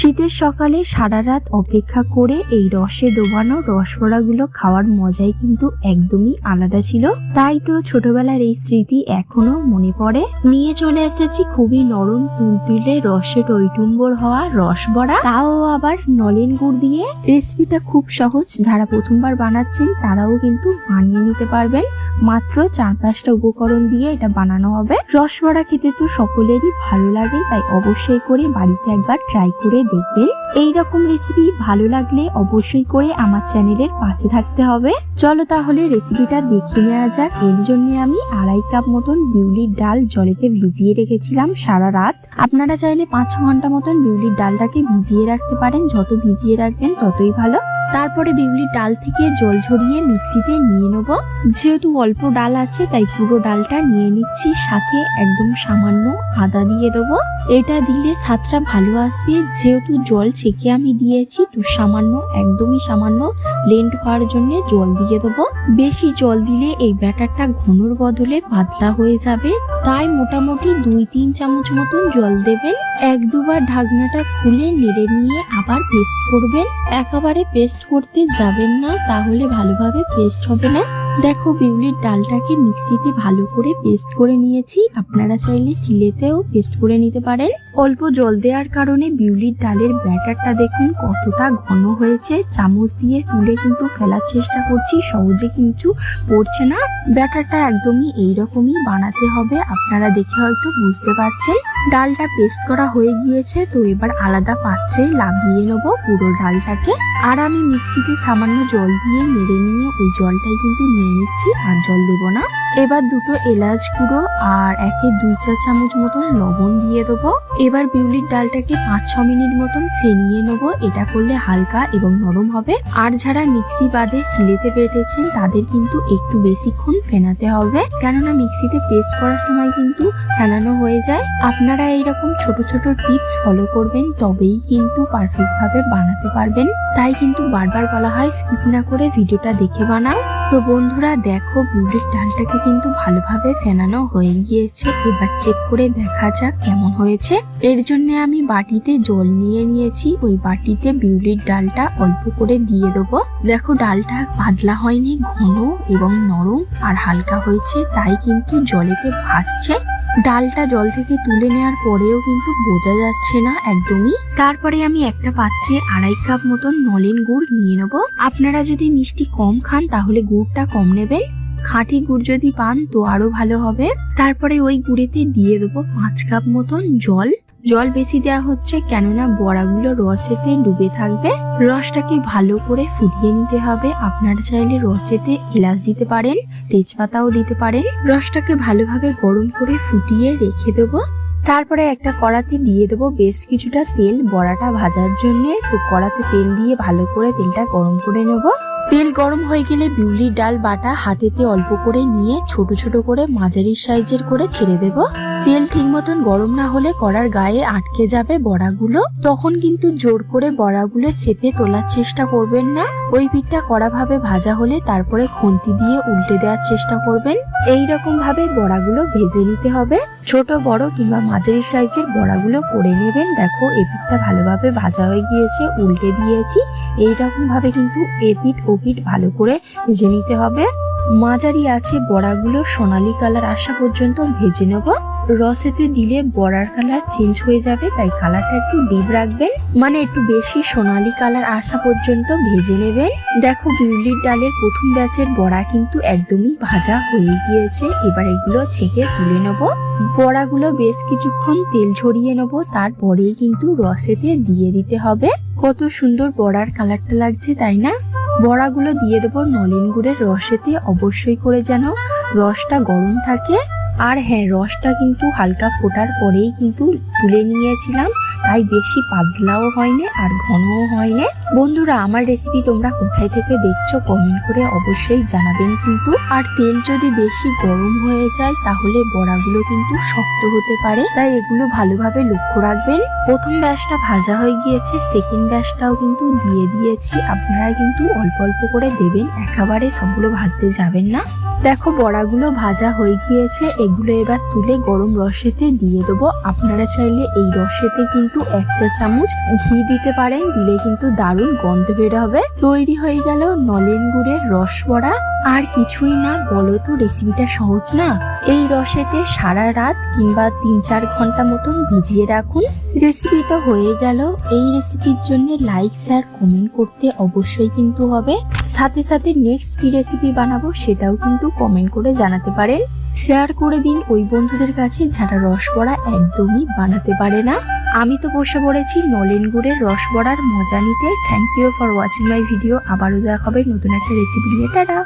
শীতের সকালে সারা রাত অপেক্ষা করে এই রসে ডোবানো রসবড়াগুলো খাওয়ার মজাই কিন্তু একদমই আলাদা ছিল। তাই তো ছোটবেলার এই স্মৃতি এখনো মনে পড়ে। নিয়ে চলে এসেছি খুবই নরম তুলতুলে রসে টইটুম্বর হওয়া রসবড়া, তাও আবার নলেন গুড় দিয়ে। রেসিপিটা খুব সহজ, যারা প্রথমবার বানাচ্ছেন তারাও কিন্তু বানিয়ে নিতে পারবেন। মাত্র 4-5টা উপকরণ দিয়ে এটা বানানো হবে। রসবড়া খেতে তো সকলেরই ভালো লাগে, তাই অবশ্যই করে বাড়িতে একবার ট্রাই করে দেখবেন। এইরকম রেসিপি ভালো লাগলে অবশ্যই করে আমার চ্যানেলের পাশে থাকতে হবে। চলো তাহলে রেসিপিটা দেখে নেওয়া যাক। এর জন্য আমি 2.5 কাপ মতন বিউলির ডাল জলেতে ভিজিয়ে রেখেছিলাম সারা রাত। আপনারা চাইলে 5-6 ঘন্টা মতন বিউলির ডালটাকে ভিজিয়ে রাখতে পারেন। যত ভিজিয়ে রাখবেন ততই ভালো। তারপরে বিউলির ডাল থেকে জল ঝরিয়ে মিক্সিতে নিয়ে নেব। যেহেতু অল্প ডাল আছে তাই পুরো ডালটা নিয়ে নিচ্ছি। সাথে একদম সামান্য আদা দিয়ে দেবো। এটা দিলে স্বাদটা ভালো আসবে। যেহেতু জল ছেঁকে আমি দিয়েছি, তো সামান্য, একদমই সামান্য ব্লেন্ড হওয়ার জন্য জল দিয়ে দেবো। বেশি জল দিলে এই ব্যাটারটা ঘনর বদলে পাতলা হয়ে যাবে, তাই মোটামুটি 2-3 চামচ মতন জল দেবেন। 1-2 বার ঢাকনাটা খুলে নেড়ে নিয়ে আবার পেস্ট করবেন। একেবারে পেস্ট করতে যাবেন না, তাহলে ভালোভাবে পেস্ট হবে না। দেখো বিউলির ডালটাকে মিক্সিতে ভালো করে পেস্ট করে নিয়েছি। আপনারা চাইলে শিলেতেও পেস্ট করে নিতে পারেন। অল্প জল দেওয়ার কারণে বিউলির ডালের ব্যাটারটা দেখুন কতটা ঘন হয়েছে। চামচ দিয়ে তুলে কিন্তু ফেলার চেষ্টা করছি, সহজে কিন্তু পড়ছে না। ব্যাটারটা একদমই এইরকমই বানাতে হবে, আপনারা দেখে হয়তো বুঝতে পারছেন। ডালটা পেস্ট করা হয়ে গিয়েছে, তো এবার আলাদা পাত্রে লাগিয়ে নেব পুরো ডালটাকে। আর আমি মিক্সিতে সামান্য জল দিয়ে নেড়ে নিয়ে ওই জলটাই কিন্তু নিয়ে নিচ্ছি, আর জল দেব না। এবার 2টো এলাচ গুঁড়ো আর 1-2 চা চামচ মতন লবণ দিয়ে দেবো। এবার বিউলির ডালটাকে 5-6 মিনিট মতন ফেনিয়ে নেবো। এটা করলে হালকা এবং নরম হবে। আর যারা মিক্সি বাদে শিলেতে বেটেছেন তাদের কিন্তু একটু বেশিক্ষণ ফেনাতে হবে, কেননা মিক্সিতে পেস্ট করার সময় কিন্তু ফেনানো হয়ে যায়। আপনারা এইরকম ছোট ছোট টিপস ফলো করবেন, তবেই কিন্তু পারফেক্ট ভাবে বানাতে পারবেন। তাই কিন্তু বারবার বলা হয় স্কিপ না করে ভিডিওটা দেখে বানাও। তো বন্ধুরা দেখো বিউলির ডালটাকে কিন্তু ভালোভাবে ফেনানো হয়ে গিয়েছে। এবার চেক করে দেখা যাক কেমন হয়েছে। এর জন্য আমি বাটিতে জল নিয়ে নিয়েছি। ওই বাটিতে বিউলির ডালটা অল্প করে দিয়ে দেবো। দেখো ডালটা পাতলা হয়নি, ঘন এবং নরম আর হালকা হয়েছে, তাই কিন্তু জলেতে ভাসছে। ডালটা জল থেকে তুলে নেওয়ার পরেও কিন্তু বোঝা যাচ্ছে না একদমই। তারপরে আমি একটা পাত্রে 2.5 কাপ মতন নলেন গুড় নিয়ে নেব। আপনারা যদি মিষ্টি কম খান তাহলে গুড়টা কম নেবেন। খাঁটি গুড় যদি পান তো আরো ভালো হবে। তারপরে ওই গুড়েতে দিয়ে দেবো 5 কাপ মতন জল। জল বেশি দেওয়া হচ্ছে কেননা বড়াগুলো রসেতে ডুবে থাকবে। রসটাকে ভালো করে ফুটিয়ে নিতে হবে। আপনারা চাইলে রসেতে এলাচ দিতে পারেন, তেজপাতাও দিতে পারেন। রসটাকে ভালোভাবে গরম করে ফুটিয়ে রেখে দেবো। তারপরে একটা কড়াতে দিয়ে দেবো বেশ কিছুটা তেল বড়াটা ভাজার জন্য। তো কড়াতে তেল দিয়ে ভালো করে তেলটা গরম করে নেব। তেল গরম হয়ে গেলে বিউলির ডাল বাটা হাতেতে অল্প করে নিয়ে ছোট ছোট করে মাঝারি সাইজের করে ছেড়ে দেব। তেল ঠিক মতন গরম না হলে কড়ার গায়ে আটকে যাবে বড়াগুলো। তখন কিন্তু জোর করে বড়াগুলো চেপে তোলার চেষ্টা করবেন না। ওই পিঠটা কড়াভাবে ভাজা হলে তারপরে খুন্তি দিয়ে উল্টে দেওয়ার চেষ্টা করবেন। এইরকম ভাবে বড়াগুলো ভেজে নিতে হবে। ছোট বড় কিংবা মাঝারি সাইজের বড়াগুলো করে নেবেন। দেখো এপিঠটা ভালোভাবে ভাজা হয়ে গিয়েছে, উল্টে দিয়েছি। এইরকম ভাবে কিন্তু এপিঠ ওপিঠ ভালো করে ভেজে নিতে হবে। মাঝারি আছে বড়াগুলো সোনালী কালার আসা পর্যন্ত ভেজে নেব। রসেতে দিলে বড়ার কালার চেঞ্জ হয়ে যাবে, তাই কালারটা একটু ডিপ রাখবেন, মানে একটু বেশি সোনালী কালার আসা পর্যন্ত ভেজে নেবেন। দেখো বিউলির ডালের প্রথম ব্যাচের বড়া কিন্তু একদমই ভাজা হয়ে গিয়েছে। এবার এগুলো ছেঁকে তুলে নেব। বড়াগুলো বেশ কিছুক্ষণ তেল ঝরিয়ে নেব, তারপরেই কিন্তু রসেতে দিয়ে দিতে হবে। কত সুন্দর বড়ার কালারটা লাগছে, তাই না? বড়াগুলো দিয়ে দেবো নলেন গুড়ের রসেতে। অবশ্যই করে যেন রসটা গরম থাকে। আর হ্যাঁ, রসটা কিন্তু হালকা ফোটার পরেই কিন্তু তুলে নিয়েছিলাম, তাই বেশি পাতলাও হয়নি আর ঘনও হয়নি। বন্ধুরা আমার রেসিপি তোমরা কোথায় থেকে দেখছো কমেন্ট করে অবশ্যই জানাবেন কিন্তু। আর তেল যদি বেশি গরম হয়ে যায় তাহলে বড়াগুলো কিন্তু শক্ত হতে পারে, তাই এগুলো ভালোভাবে লক্ষ্য রাখবেন। প্রথম ব্যাচটা ভাজা হয়ে গিয়েছে, সেকেন্ড ব্যাচটাও কিন্তু দিয়ে দিয়েছি। আপনারা কিন্তু অল্প অল্প করে দেবেন, একেবারে সবগুলো ভাজতে যাবেন না। দেখো বড়াগুলো ভাজা হয়ে গিয়েছে। এগুলো এবার তুলে গরম রসেতে দিয়ে দেবো। আপনারা চাইলে এই রসেতে কিন্তু কিন্তু 1 চা চামচ ঘি দিতে পারেন, দিলে কিন্তু দারুণ গন্ধ বের হবে। তৈরি হয়ে গেল নলেন গুড়ের রসবড়া। আর কিছুই না, বলো তো রেসিপিটা সহজ না? এই রসেতে সারা রাত কিংবা 3-4 ঘন্টা মতন ভিজিয়ে রাখুন। রেসিপি তো হয়ে গেল। এই রেসিপির জন্য লাইক শেয়ার কমেন্ট করতে অবশ্যই কিন্তু হবে। সাথে সাথে নেক্সট কি রেসিপি বানাবো সেটাও কিন্তু কমেন্ট করে জানাতে পারেন। শেয়ার করে দিন ওই বন্ধুদের কাছে যারা রসবড়া একদমই বানাতে পারে না। আমি তো বসে পড়েছি নলেন গুড়ের রসবড়ার মজা নিতে। Thank you for watching my video. আবারও দেখা হবে নতুন একটা রেসিপি নিয়ে। টাটা।